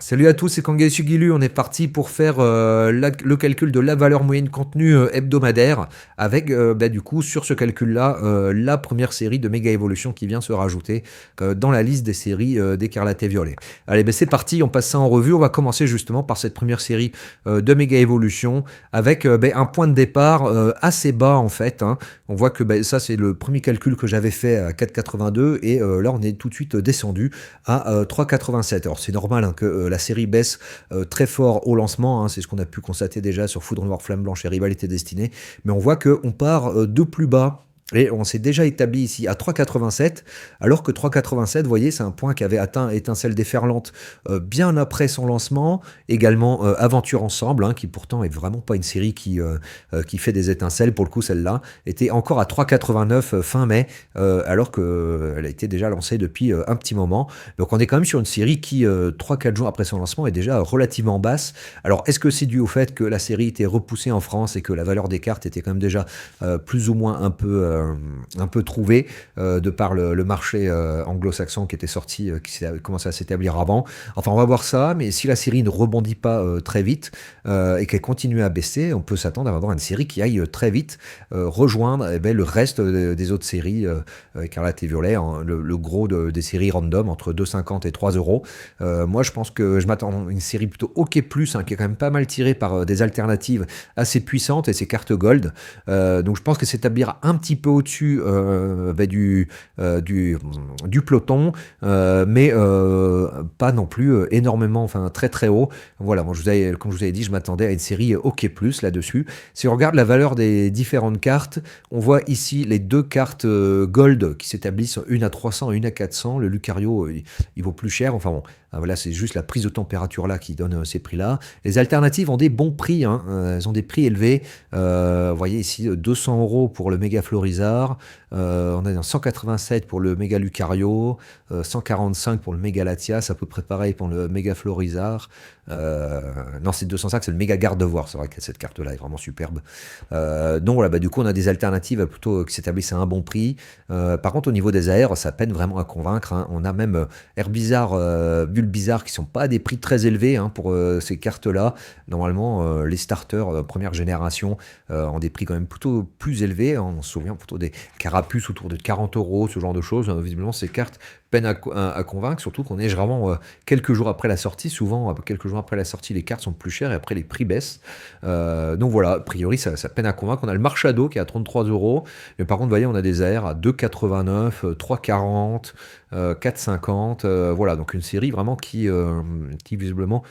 Salut à tous, c'est Kangay Sugilu. On est parti pour faire le calcul de la valeur moyenne contenue hebdomadaire avec du coup sur ce calcul-là la première série de Méga Evolution qui vient se rajouter dans la liste des séries d'Écarlate et Violet. Allez, c'est parti, on passe ça en revue. On va commencer justement par cette première série de Méga Evolution avec un point de départ assez bas en fait, hein. On voit que ça c'est le premier calcul que j'avais fait à 4,82 et là on est tout de suite descendu à 3,87. Alors c'est normal hein, que la série baisse très fort au lancement, hein, c'est ce qu'on a pu constater déjà sur Foudre Noire, Flamme Blanche et Rivalité Destinée, mais on voit qu'on part de plus bas. Et on s'est déjà établi ici à 3,87, alors que 3,87, vous voyez, c'est un point qui avait atteint Étincelle déferlante bien après son lancement. Également Aventure Ensemble, hein, qui pourtant est vraiment pas une série qui fait des étincelles. Pour le coup, celle-là était encore à 3,89 fin mai, alors qu'elle a été déjà lancée depuis un petit moment. Donc on est quand même sur une série qui, 3-4 jours après son lancement, est déjà relativement basse. Alors est-ce que c'est dû au fait que la série était repoussée en France et que la valeur des cartes était quand même déjà plus ou moins un peu trouvé de par le marché anglo-saxon qui était sorti, qui s'est commencé à s'établir avant. Enfin, on va voir ça, mais si la série ne rebondit pas très vite et qu'elle continue à baisser, on peut s'attendre à avoir une série qui aille très vite rejoindre le reste des autres séries, Écarlate et Violet, hein, le gros des séries random entre 2,50 et 3 euros. Moi, je pense que je m'attends à une série plutôt OK+, hein, qui est quand même pas mal tirée par des alternatives assez puissantes et ses cartes gold. Donc, je pense que s'établira un petit peu au-dessus du peloton, mais pas non plus énormément, enfin très très haut. Voilà, moi, comme je vous avais dit, je m'attendais à une série OK+, là-dessus. Si on regarde la valeur des différentes cartes, on voit ici les deux cartes gold qui s'établissent, une à 300 et une à 400. Le Lucario, il vaut plus cher. Enfin bon, voilà, c'est juste la prise de température là qui donne ces prix-là. Les alternatives ont des bons prix, hein, elles ont des prix élevés. Vous voyez ici 200 euros pour le Méga Florizard, on a 187 pour le Méga Lucario, 145 pour le Méga Latias, à peu près pareil pour le Méga Florizard. Non, c'est 205, c'est le Méga Gardevoir, c'est vrai que cette carte-là est vraiment superbe. Donc voilà, du coup on a des alternatives plutôt qui s'établissent à un bon prix. Par contre au niveau des AR, ça peine vraiment à convaincre, hein. On a même Air Bizarre, Bulle Bizarre qui sont pas à des prix très élevés, hein, pour ces cartes-là. Normalement les starters première génération ont des prix quand même plutôt plus élevés, hein. On se souvient plutôt des carapuces autour de 40 euros, ce genre de choses. Visiblement ces cartes peinent à convaincre, surtout qu'on est vraiment quelques jours après la sortie. Souvent, quelques jours après la sortie, les cartes sont plus chères et après les prix baissent. Donc voilà, a priori, ça peine à convaincre. On a le Marchado qui est à 33 euros, mais par contre, vous voyez, on a des AR à 2,89, 3,40, 4,50. Voilà, donc une série vraiment qui visiblement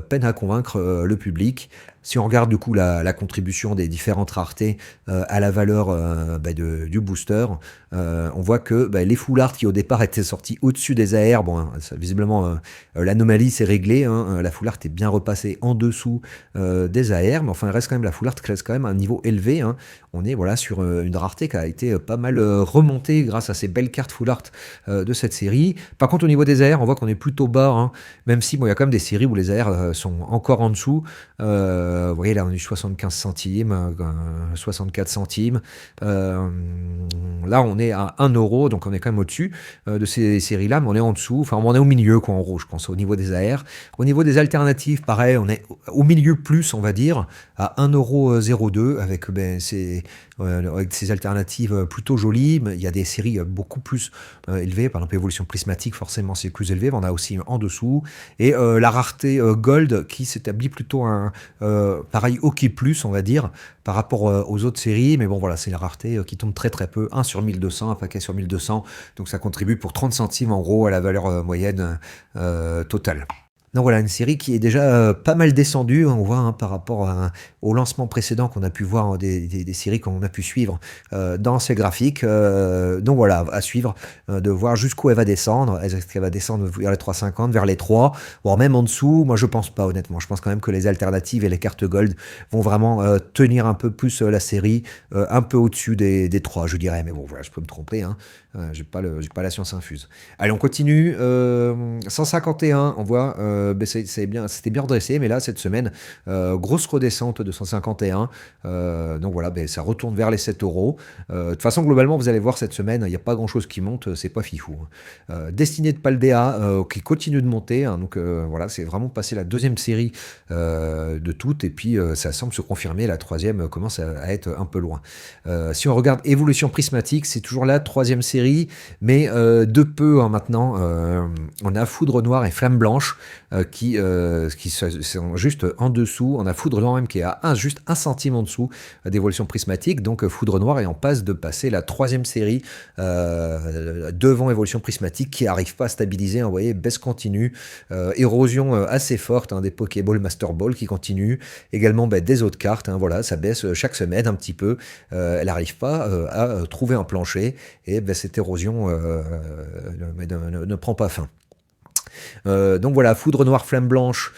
peine à convaincre le public. Si on regarde du coup la contribution des différentes raretés à la valeur du booster, on voit que les full art qui au départ étaient sortis au-dessus des AR, bon, hein, visiblement l'anomalie s'est réglée, hein, la full art est bien repassée en dessous des AR, mais enfin il reste quand même la full art qui reste quand même à un niveau élevé, hein. On est voilà sur une rareté qui a été pas mal remontée grâce à ces belles cartes full art de cette série. Par contre au niveau des AR, on voit qu'on est plutôt bas, hein, même si bon, il y a quand même des séries où les AR sont encore en dessous. Vous voyez là on est 75 centimes, 64 centimes. Là on est à 1 euro, donc on est quand même au-dessus de ces séries-là, mais on est en dessous, enfin on est au milieu quoi en gros, je pense, au niveau des AR. Au niveau des alternatives, pareil, on est au milieu plus, on va dire, à 1,02 € avec ces alternatives plutôt jolies. Mais il y a des séries beaucoup plus élevées, par exemple Évolution Prismatique, forcément c'est plus élevé, mais on a aussi en dessous. Et la rareté Gold qui s'établit plutôt pareil OK+, on va dire, par rapport aux autres séries, mais bon voilà, c'est la rareté qui tombe très très peu, 1 sur 1200, un paquet sur 1200, donc ça contribue pour 30 centimes en gros à la valeur moyenne totale. Donc voilà, une série qui est déjà pas mal descendue, on voit, hein, par rapport au lancement précédent qu'on a pu voir, hein, des séries qu'on a pu suivre dans ces graphiques. Donc voilà, à suivre, de voir jusqu'où elle va descendre. Est-ce qu'elle va descendre vers les 3,50, vers les 3, voire même en dessous? Moi je pense pas honnêtement, je pense quand même que les alternatives et les cartes gold vont vraiment tenir un peu plus la série, un peu au-dessus des 3 je dirais, mais bon voilà, je peux me tromper, hein. J'ai pas la science infuse. Allez, on continue. 151, on voit c'était bien redressé, mais là, cette semaine, grosse redescente de 151. Donc voilà, ça retourne vers les 7 euros. De toute façon, globalement, vous allez voir cette semaine, il n'y a pas grand-chose qui monte, c'est pas fifou. Destinée de Paldea, qui continue de monter. Hein, donc voilà, c'est vraiment passé la deuxième série de toutes, et puis ça semble se confirmer, la troisième commence à être un peu loin. Si on regarde Évolution Prismatique, c'est toujours la troisième série, mais de peu hein, maintenant. On a Foudre Noire et Flamme Blanche qui sont juste en dessous. On a Foudre Noire même qui est à juste 1 centime en dessous d'Évolution Prismatique. Donc Foudre Noire est en passe de passer la troisième série devant Évolution Prismatique qui n'arrive pas à stabiliser. Hein, vous voyez, baisse continue, érosion assez forte hein, des Pokéball, Master Ball qui continue. Également des autres cartes. Hein, voilà, ça baisse chaque semaine un petit peu. Elle n'arrive pas à trouver un plancher et cette érosion ne prend pas fin. Donc voilà, Foudre Noire, Flamme Blanche,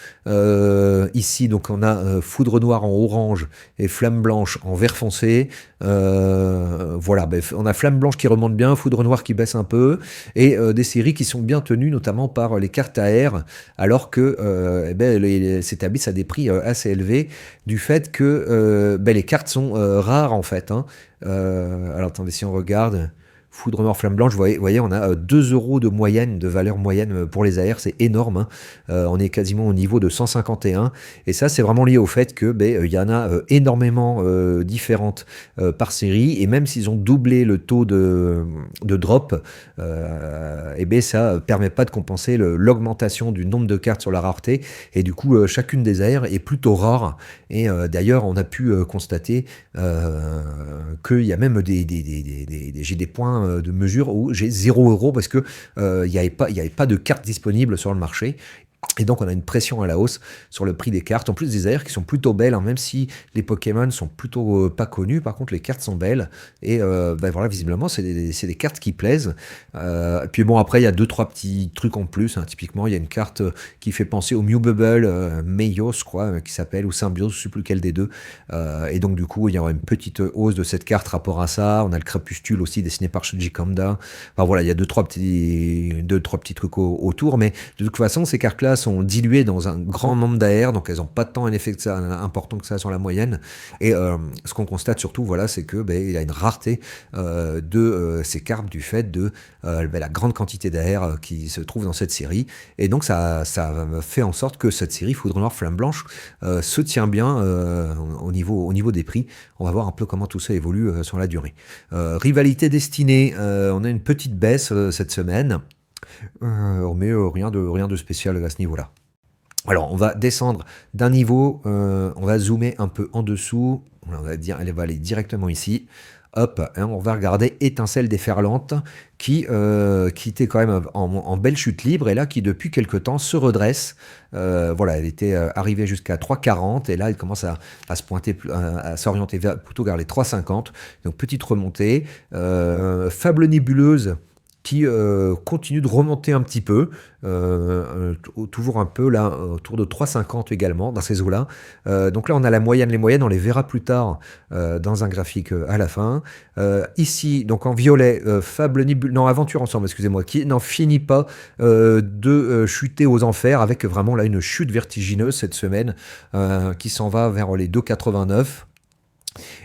ici donc on a Foudre Noire en orange et Flamme Blanche en vert foncé. Voilà, on a Flamme Blanche qui remonte bien, Foudre Noire qui baisse un peu, et des séries qui sont bien tenues, notamment par les cartes AR, alors que elles s'établissent à des prix assez élevés, du fait que les cartes sont rares en fait. Hein. Alors attendez, si on regarde... Foudre Noire, Flamme Blanche, vous voyez, on a 2 euros de moyenne, de valeur moyenne pour les AR, c'est énorme. Hein. On est quasiment au niveau de 151. Et ça, c'est vraiment lié au fait que il y en a énormément différentes par série. Et même s'ils ont doublé le taux de drop, ça permet pas de compenser l'augmentation du nombre de cartes sur la rareté. Et du coup, chacune des AR est plutôt rare. Et d'ailleurs, on a pu constater qu'il y a même j'ai des points de mesure où j'ai 0 euros parce que il n'y avait pas de cartes disponibles sur le marché. Et donc on a une pression à la hausse sur le prix des cartes, en plus des AR qui sont plutôt belles, hein, même si les Pokémon sont plutôt pas connus, par contre les cartes sont belles, et voilà, visiblement c'est des cartes qui plaisent. Et puis bon, après il y a 2-3 petits trucs en plus, hein. Typiquement il y a une carte qui fait penser au Mew Bubble, Meios je crois, qui s'appelle, ou Symbiose, je ne sais plus lequel des deux, et donc du coup il y aura une petite hausse de cette carte rapport à ça. On a le Crépuscule aussi dessiné par Shuji Kanda. Enfin voilà, il y a 2-3 petits trucs autour, mais de toute façon ces cartes-là sont diluées dans un grand nombre d'AR, donc elles n'ont pas tant un effet important que ça sur la moyenne. Et ce qu'on constate surtout, voilà, c'est que il y a une rareté de ces cartes du fait de la grande quantité d'AR qui se trouve dans cette série. Et donc ça fait en sorte que cette série Foudre Noire, Flamme Blanche se tient bien au niveau des prix. On va voir un peu comment tout ça évolue sur la durée. Rivalité destinée, on a une petite baisse cette semaine. Mais rien de spécial à ce niveau-là. Alors, on va descendre d'un niveau, on va zoomer un peu en dessous, on va dire, elle va aller directement ici. Hop, hein, on va regarder Étincelle déferlante qui était quand même en belle chute libre et là qui depuis quelque temps se redresse. Voilà, elle était arrivée jusqu'à 3,40 et là elle commence à se pointer, à s'orienter plutôt vers les 3,50. Donc petite remontée. Fable nébuleuse qui continue de remonter un petit peu, toujours un peu là, autour de 3,50 également, dans ces eaux-là. Donc là, on a les moyennes, on les verra plus tard dans un graphique à la fin. Ici, donc en violet, Aventure Ensemble, excusez-moi, qui n'en finit pas de chuter aux enfers, avec vraiment là une chute vertigineuse cette semaine, qui s'en va vers les 2,89.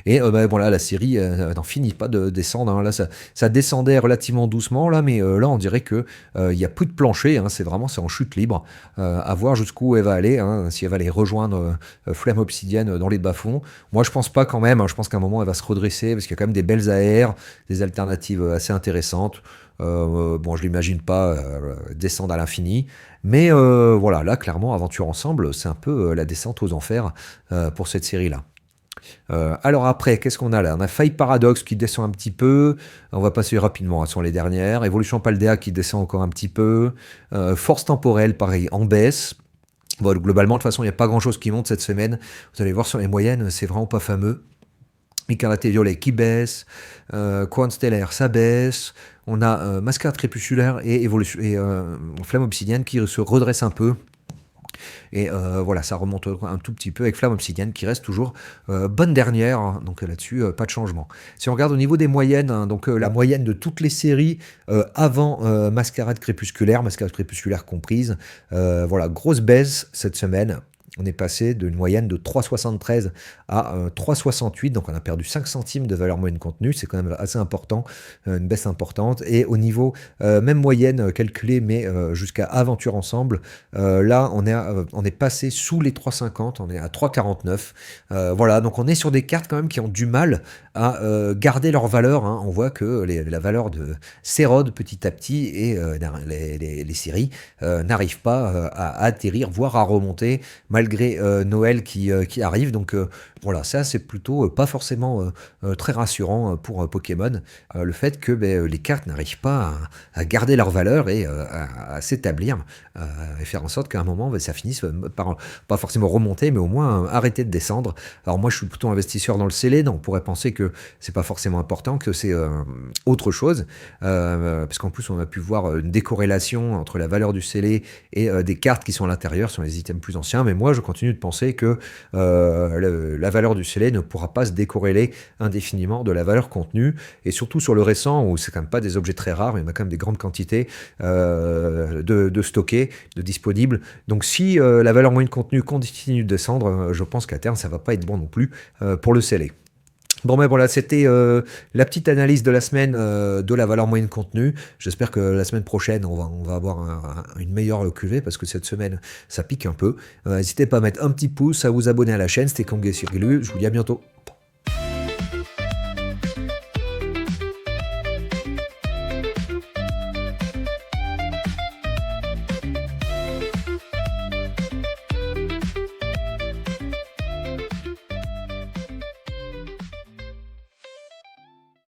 Et voilà, la série n'en finit pas de descendre. Hein. Là, ça descendait relativement doucement, là, mais là, on dirait que il y a plus de plancher. Hein. C'est en chute libre. À voir jusqu'où elle va aller. Hein, si elle va aller rejoindre Flamme Obsidienne dans les bas-fonds. Moi, je pense pas quand même. Hein. Je pense qu'à un moment, elle va se redresser parce qu'il y a quand même des belles AR, des alternatives assez intéressantes. Bon, je l'imagine pas descendre à l'infini. Mais voilà, là, clairement, Aventure Ensemble, c'est un peu la descente aux enfers pour cette série-là. Alors après, qu'est-ce qu'on a là? On a Faille Paradoxe qui descend un petit peu. On va passer rapidement, ce sont les dernières. Évolution Paldea qui descend encore un petit peu. Force Temporelle, pareil, en baisse. Bon, globalement, de toute façon, il n'y a pas grand-chose qui monte cette semaine. Vous allez voir sur les moyennes, c'est vraiment pas fameux. Écarlaté Violet qui baisse. Couronne Stellaire, ça baisse. On a Mascarade Crépusculaire et Flamme Obsidienne qui se redresse un peu. Et voilà, ça remonte un tout petit peu avec Flamme Obsidienne qui reste toujours bonne dernière, hein. Donc là-dessus, pas de changement. Si on regarde au niveau des moyennes, hein, donc la moyenne de toutes les séries avant Mascarade Crépusculaire comprise, voilà, grosse baisse cette semaine. On est passé d'une moyenne de 3,73 à 3,68, donc on a perdu 5 centimes de valeur moyenne contenue, c'est quand même assez important, une baisse importante. Et au niveau, même moyenne calculée, mais jusqu'à Aventure Ensemble, là on est passé sous les 3,50, on est à 3,49. Voilà, donc on est sur des cartes quand même qui ont du mal à garder leur valeur, hein. On voit que la valeur de s'érode petit à petit et les séries n'arrivent pas à atterrir, voire à remonter, malgré Noël qui arrive. Donc voilà, ça c'est plutôt pas forcément très rassurant pour Pokémon, le fait que les cartes n'arrivent pas à garder leur valeur et à s'établir et faire en sorte qu'à un moment ça finisse par pas forcément remonter, mais au moins arrêter de descendre. Alors moi je suis plutôt investisseur dans le scellé, donc on pourrait penser que c'est pas forcément important, que c'est autre chose, parce qu'en plus on a pu voir une décorrélation entre la valeur du scellé et des cartes qui sont à l'intérieur, sur les items plus anciens. Mais moi je continue de penser que la valeur du scellé ne pourra pas se décorréler indéfiniment de la valeur contenue, et surtout sur le récent où c'est quand même pas des objets très rares, il y en a quand même des grandes quantités de stockés, de disponibles. Donc si la valeur moyenne contenue continue de descendre, je pense qu'à terme ça va pas être bon non plus pour le scellé. Bon, mais voilà, c'était la petite analyse de la semaine de la valeur moyenne contenue. J'espère que la semaine prochaine, on va avoir une meilleure QV, parce que cette semaine, ça pique un peu. N'hésitez pas à mettre un petit pouce, à vous abonner à la chaîne. C'était Kangé sur Glu. Je vous dis à bientôt.